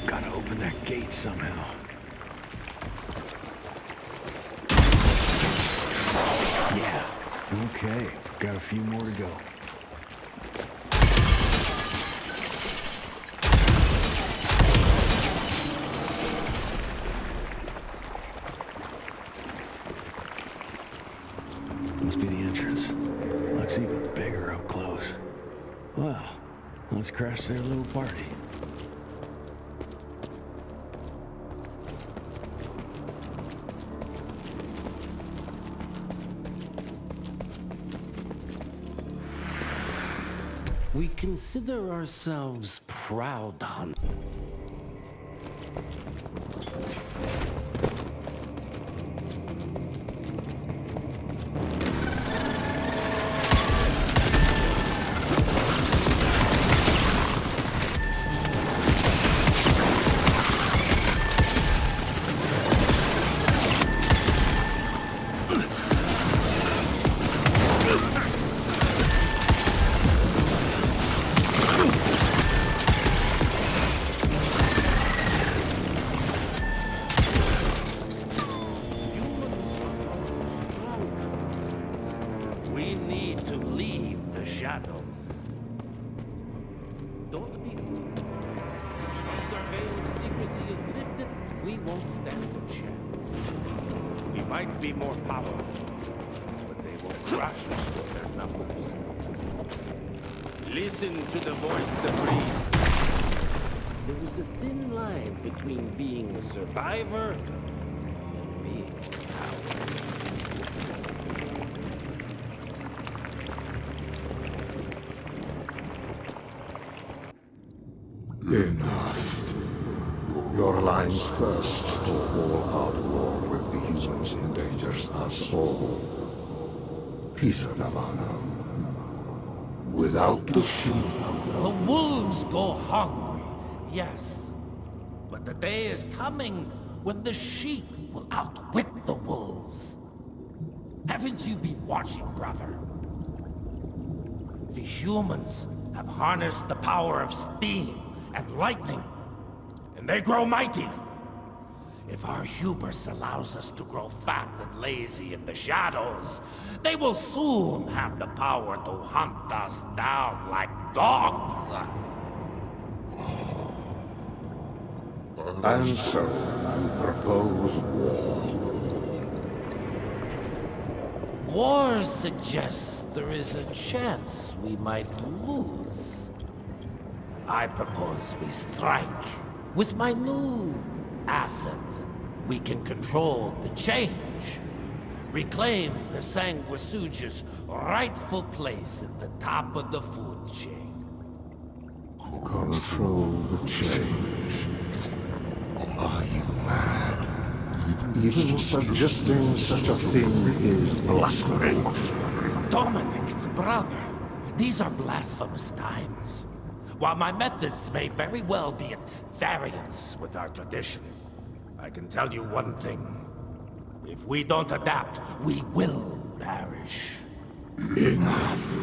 Gotta open that gate somehow. Yeah, okay. Got a few more to go. Must be the entrance. Looks even bigger up close. Well, let's crash their little party. We consider ourselves proud hunters. We need to leave the shadows. Don't be fooled. Once our veil of secrecy is lifted, we won't stand a chance. We might be more powerful, but they will crush us with their numbers. Listen to the voice that breathes. There is a thin line between being a survivor and being a coward. Enough. Your line's thirst for all-out war with the humans endangers us all. Peter Navana. Without the sheep... The wolves go hungry, yes. But the day is coming when the sheep will outwit the wolves. Haven't you been watching, brother? The humans have harnessed the power of steam and lightning, and they grow mighty. If our hubris allows us to grow fat and lazy in the shadows, they will soon have the power to hunt us down like dogs. And so, you propose war. War suggests there is a chance we might lose. I propose we strike. With my new asset, we can control the change. Reclaim the Sanguisuja's rightful place at the top of the food chain. Control the change. Are you mad? Even suggesting such a thing is blasphemy. Dominic, brother, these are blasphemous times. While my methods may very well be at variance with our tradition, I can tell you one thing. If we don't adapt, we will perish. Enough.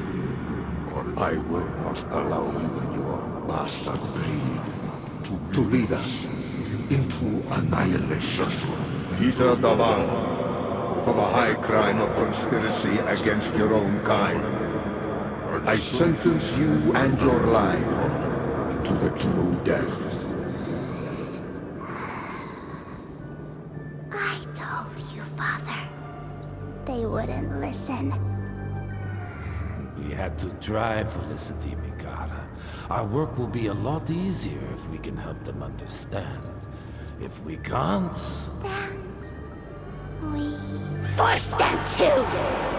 I will not allow you and your bastard breed to lead us into annihilation. Peter Davan, for the high crime of conspiracy against your own kind, I sentence you and your line to the true death. I told you, Father. They wouldn't listen. We had to try, Felicity Mikata. Our work will be a lot easier if we can help them understand. If we can't... Then... we... force them to!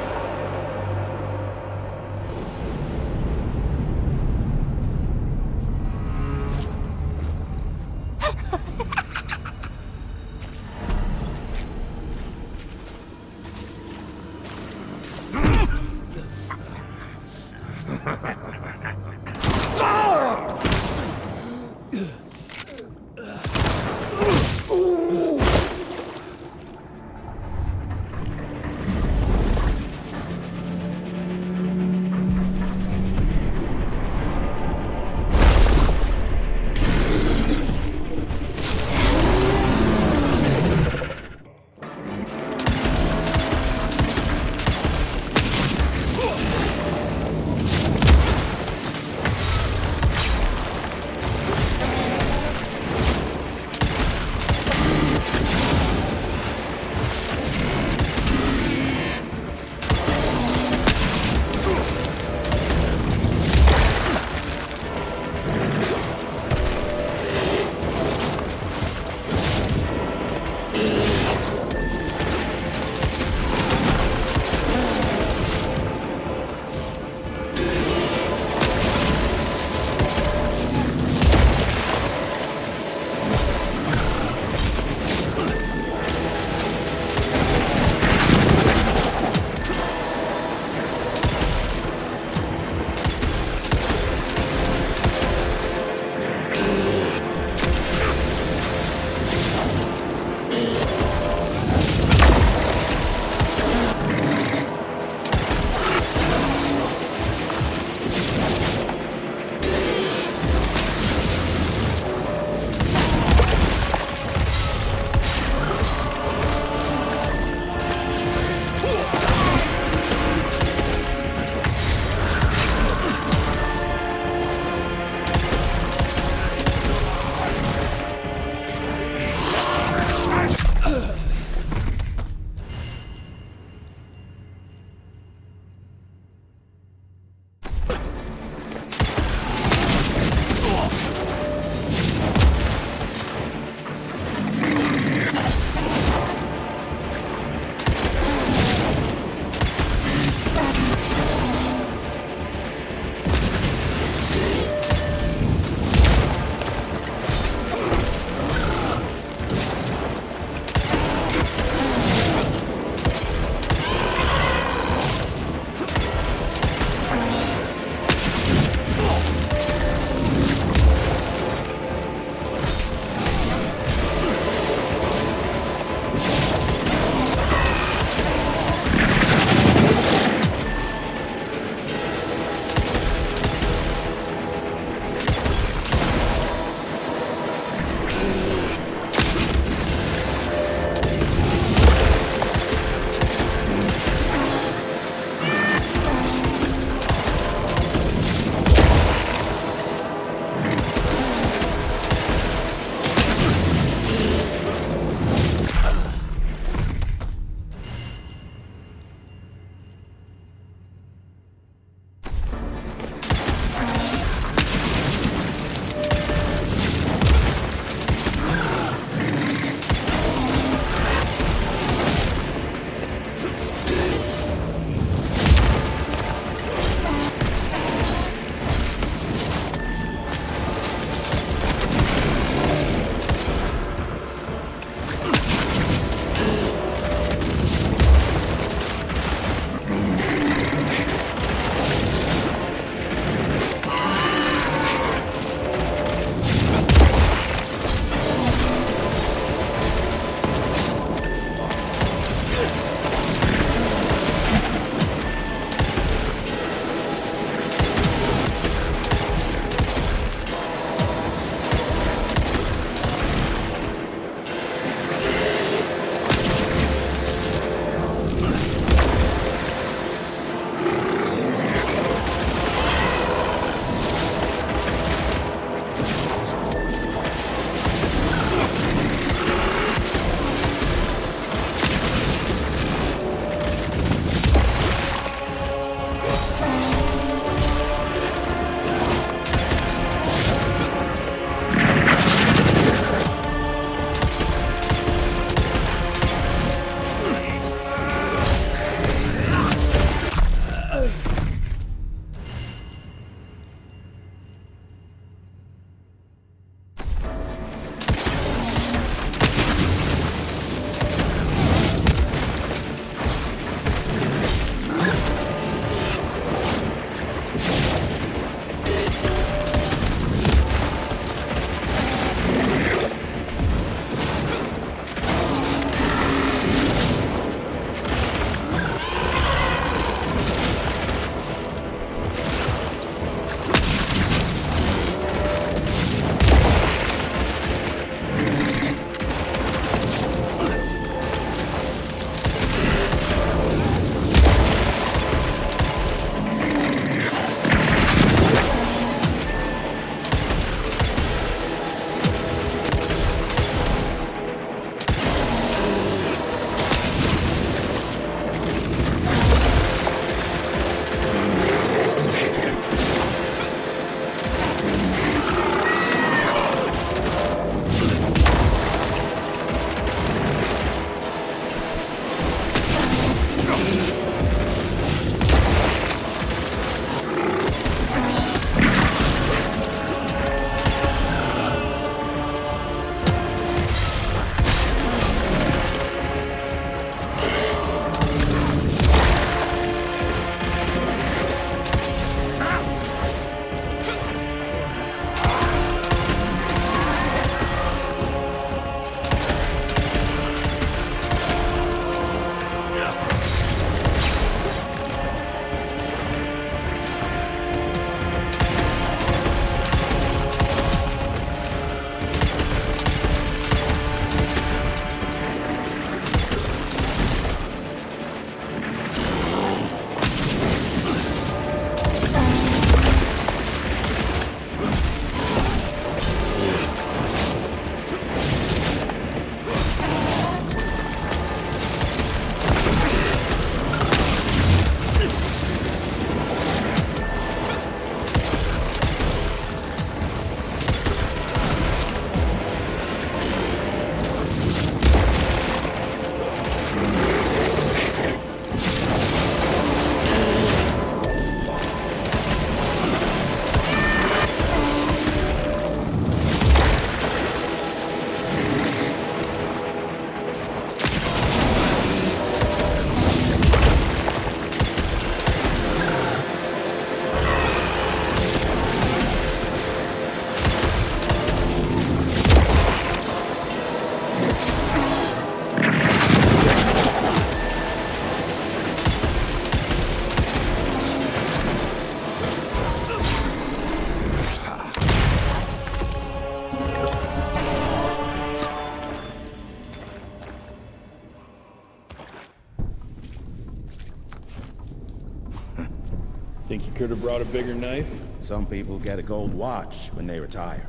Could have brought a bigger knife. Some people get a gold watch when they retire.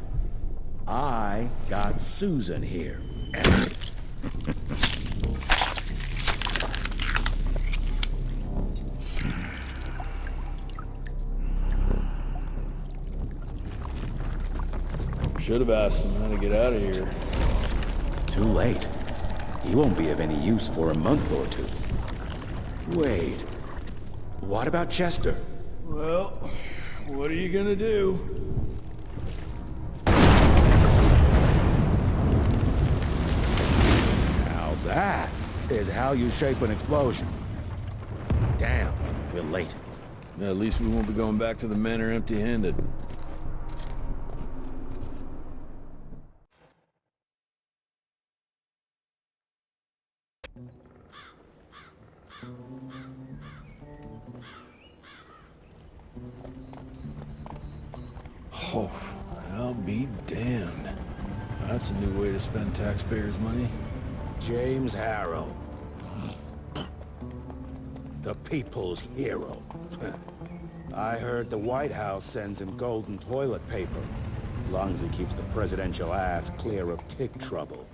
I got Susan here. Should have asked him how to get out of here. Too late. He won't be of any use for a month or two. Wait. What about Chester? Well, what are you gonna do? Now that is how you shape an explosion. Damn, we're late. At least we won't be going back to the manor empty-handed. Oh, I'll be damned. That's a new way to spend taxpayers' money. James Harrow. The people's hero. I heard the White House sends him golden toilet paper. As long as he keeps the presidential ass clear of tick trouble.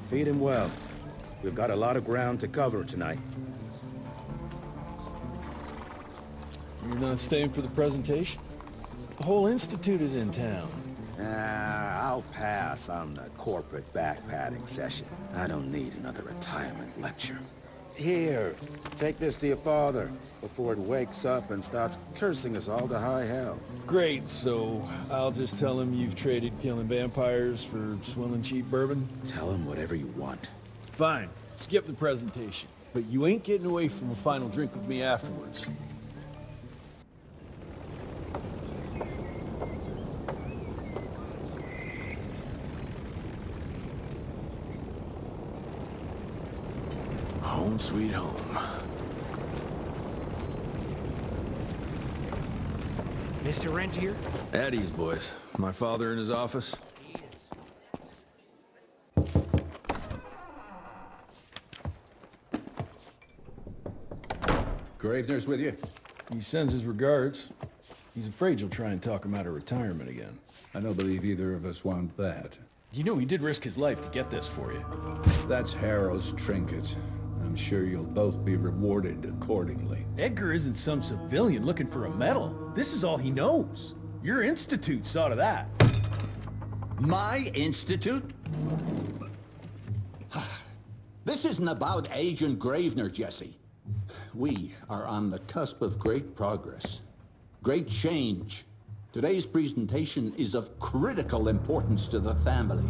Feed him well. We've got a lot of ground to cover tonight. You're not staying for the presentation? The whole institute is in town. I'll pass on the corporate backpatting session. I don't need another retirement lecture. Here, take this to your father before it wakes up and starts cursing us all to high hell. Great, so I'll just tell him you've traded killing vampires for swilling cheap bourbon? Tell him whatever you want. Fine, skip the presentation. But you ain't getting away from a final drink with me afterwards. Home sweet home. Mr. Rentier? At ease, boys. My father in his office? Gravener's with you? He sends his regards. He's afraid you'll try and talk him out of retirement again. I don't believe either of us want that. You know he did risk his life to get this for you. That's Harrow's trinket. I'm sure you'll both be rewarded accordingly. Edgar isn't some civilian looking for a medal. This is all he knows. Your institute saw to that. My institute? This isn't about Agent Gravener, Jesse. We are on the cusp of great progress. Great change. Today's presentation is of critical importance to the family.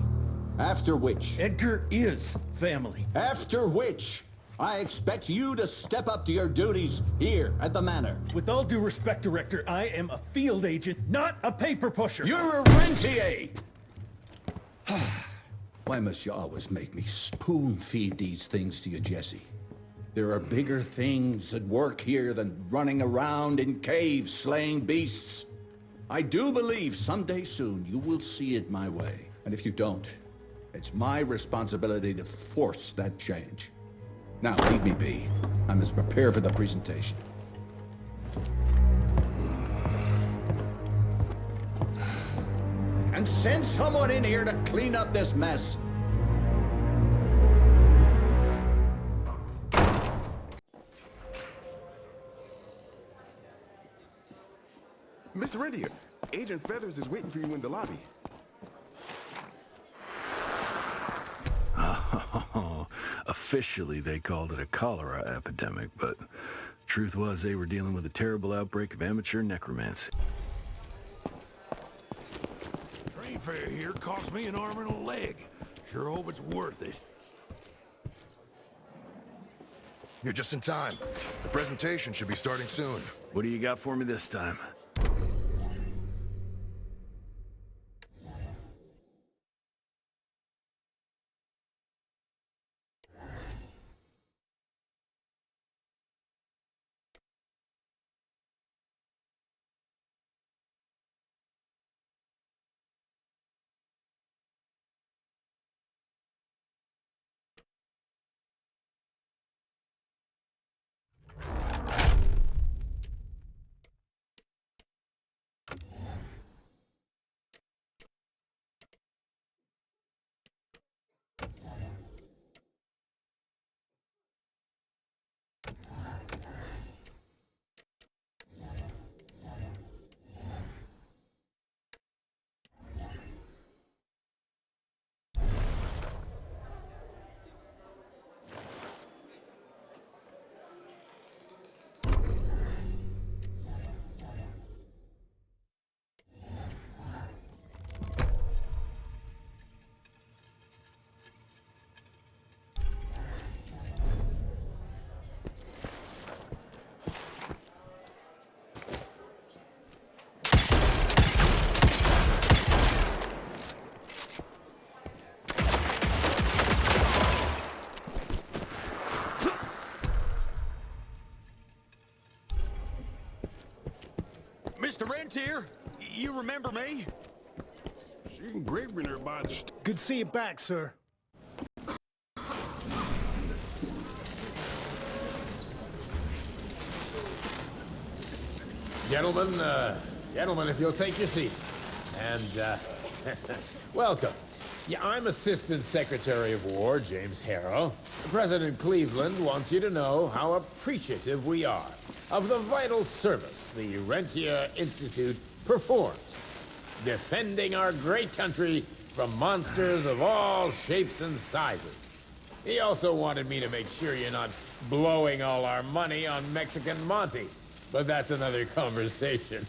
After which... Edgar is family. After which, I expect you to step up to your duties here at the manor. With all due respect, Director, I am a field agent, not a paper pusher. You're a rentier! Why must you always make me spoon-feed these things to you, Jesse? There are bigger things at work here than running around in caves slaying beasts. I do believe someday soon you will see it my way. And if you don't, it's my responsibility to force that change. Now, leave me be. I must prepare for the presentation. And send someone in here to clean up this mess. Mr. Rentier, Agent Feathers is waiting for you in the lobby. Officially, they called it a cholera epidemic, but truth was they were dealing with a terrible outbreak of amateur necromancy. Train fare here cost me an arm and a leg. Sure hope it's worth it. You're just in time. The presentation should be starting soon. What do you got for me this time? Rentier, you remember me? She engraving her bunch. Good to see you back, sir. Gentlemen, if you'll take your seats. And, welcome. Yeah, I'm Assistant Secretary of War, James Harrow. President Cleveland wants you to know how appreciative we are of the vital service the Rentier Institute performs, defending our great country from monsters of all shapes and sizes. He also wanted me to make sure you're not blowing all our money on Mexican Monty, but that's another conversation.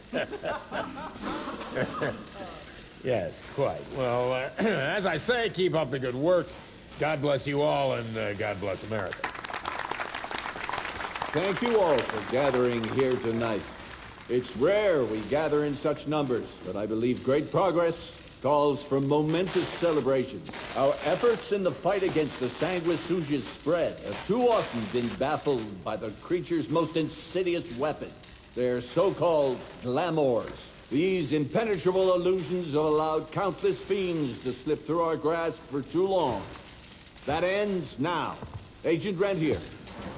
Yes, quite. Well, as I say, keep up the good work. God bless you all, and God bless America. Thank you all for gathering here tonight. It's rare we gather in such numbers, but I believe great progress calls for momentous celebration. Our efforts in the fight against the sanguisuga's spread have too often been baffled by the creature's most insidious weapon, their so-called glamours. These impenetrable illusions have allowed countless fiends to slip through our grasp for too long. That ends now. Agent Rentier,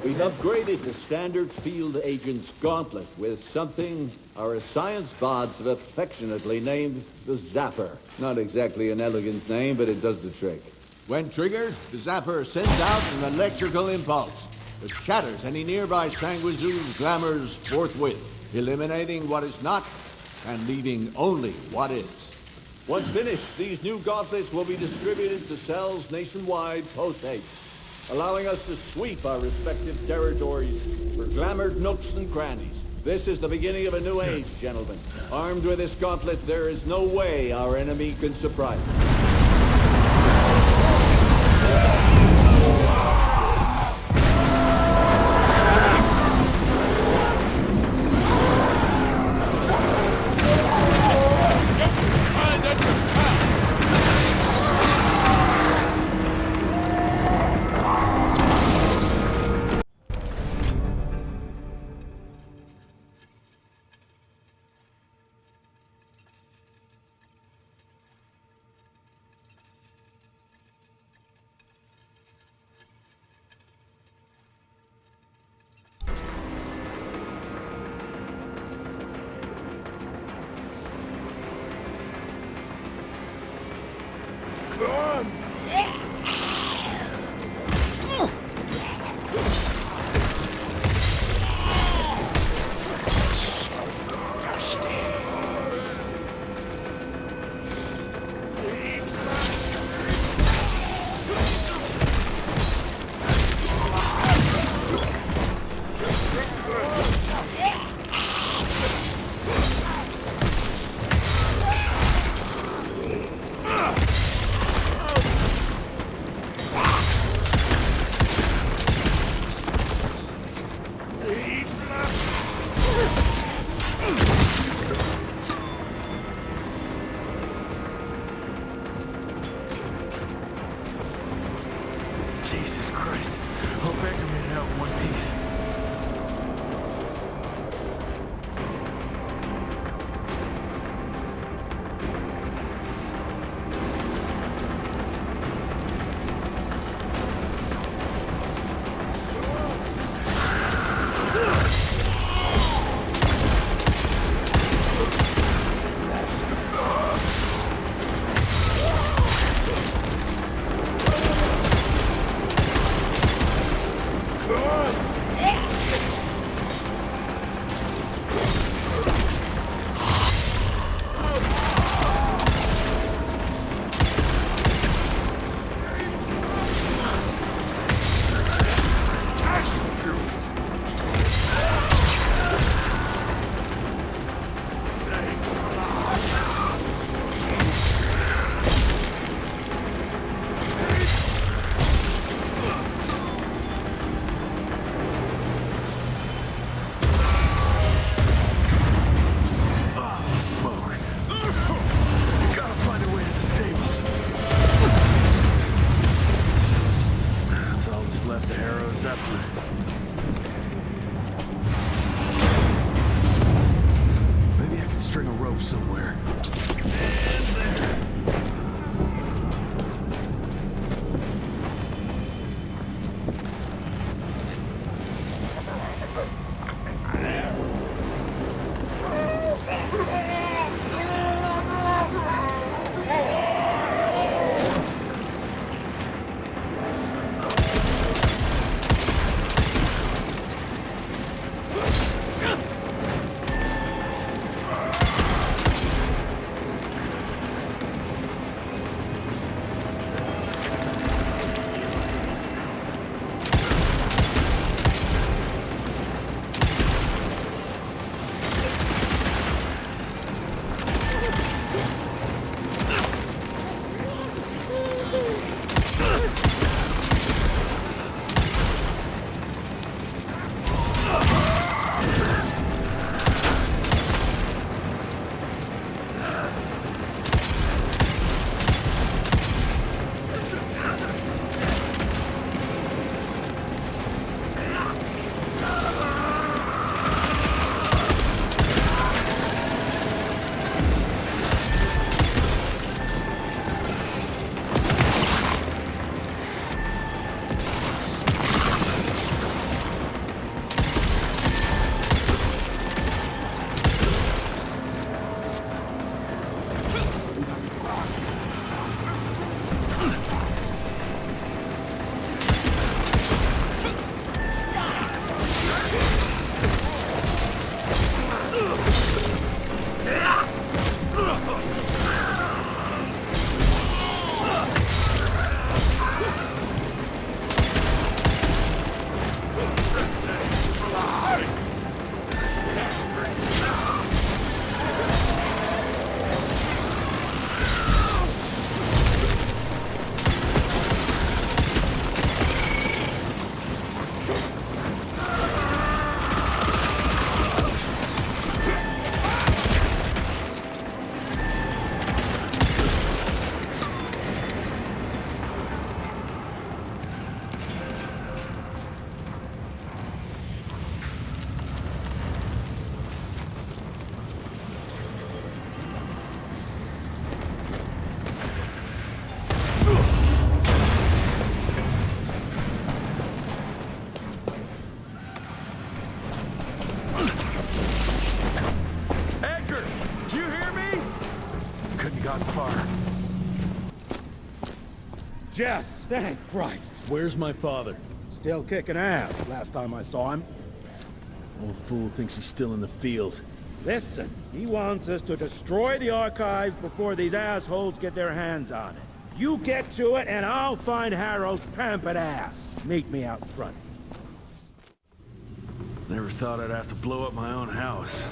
we've upgraded the standard field agent's gauntlet with something our science bots have affectionately named the Zapper. Not exactly an elegant name, but it does the trick. When triggered, the Zapper sends out an electrical impulse that shatters any nearby sanguisuga's glamours forthwith, eliminating what is not and leaving only what is. Once finished, these new gauntlets will be distributed to cells nationwide post-haste, allowing us to sweep our respective territories for glamoured nooks and crannies. This is the beginning of a new age, gentlemen. Armed with this gauntlet, there is no way our enemy can surprise us. Jesus Christ. Hope Edgar made it out in one piece. string of rope somewhere. And there. Jess! Thank Christ! Where's my father? Still kicking ass, last time I saw him. Old fool thinks he's still in the field. Listen, he wants us to destroy the archives before these assholes get their hands on it. You get to it, and I'll find Harrow's pampered ass. Meet me out front. Never thought I'd have to blow up my own house.